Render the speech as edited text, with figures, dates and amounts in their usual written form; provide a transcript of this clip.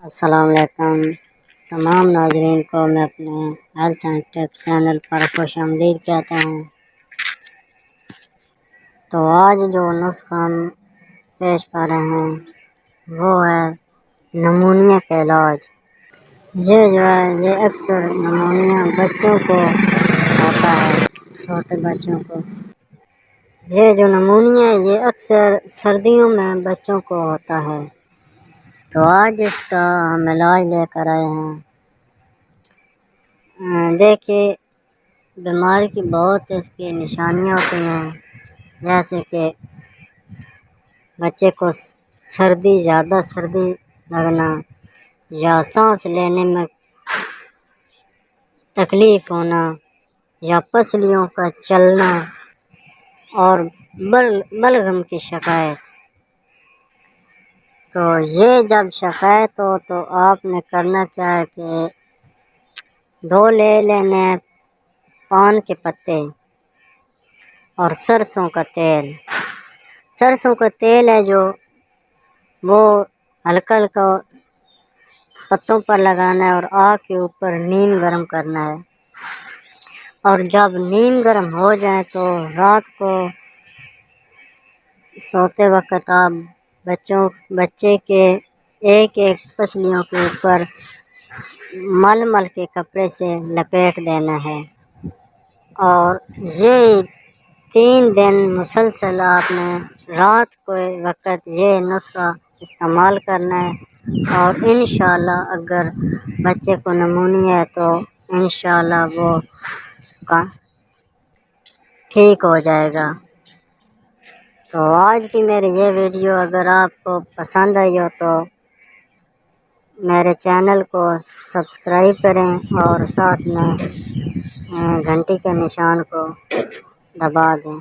السلام علیکم تمام ناظرین کو میں اپنے ہیلتھ اینڈ ٹپس چینل پر خوش آمدید کہتا ہوں۔ تو آج جو نسخہ ہم پیش کر رہے ہیں وہ ہے نمونیا کا علاج۔ یہ اکثر نمونیا بچوں کو ہوتا ہے، چھوٹے بچوں کو۔ یہ جو نمونیا ہے یہ اکثر سردیوں میں بچوں کو ہوتا ہے، تو آج اس کا ہم علاج لے کر آئے ہیں۔ دیکھیے بیماری کی بہت اس کی نشانیاں ہوتی ہیں، جیسے کہ بچے کو زیادہ سردی لگنا یا سانس لینے میں تکلیف ہونا یا پسلیوں کا چلنا اور بلغم کی شکایت۔ تو یہ جب شکایت ہو تو آپ نے کرنا کیا ہے کہ 2 لے لینے پان کے پتے اور سرسوں کا تیل۔ سرسوں کا تیل ہے جو وہ ہلکا ہلکا پتوں پر لگانا ہے اور آگ کے اوپر نیم گرم کرنا ہے، اور جب نیم گرم ہو جائے تو رات کو سوتے وقت آپ بچے کے ایک پسلیوں کے اوپر مل کے کپڑے سے لپیٹ دینا ہے، اور یہ 3 دن مسلسل آپ نے رات کو وقت یہ نسخہ استعمال کرنا ہے، اور انشاءاللہ اگر بچے کو نمونیا ہے تو انشاءاللہ وہ ٹھیک ہو جائے گا۔ تو آج کی میری یہ ویڈیو اگر آپ کو پسند آئی ہو تو میرے چینل کو سبسکرائب کریں اور ساتھ میں گھنٹی کے نشان کو دبا دیں۔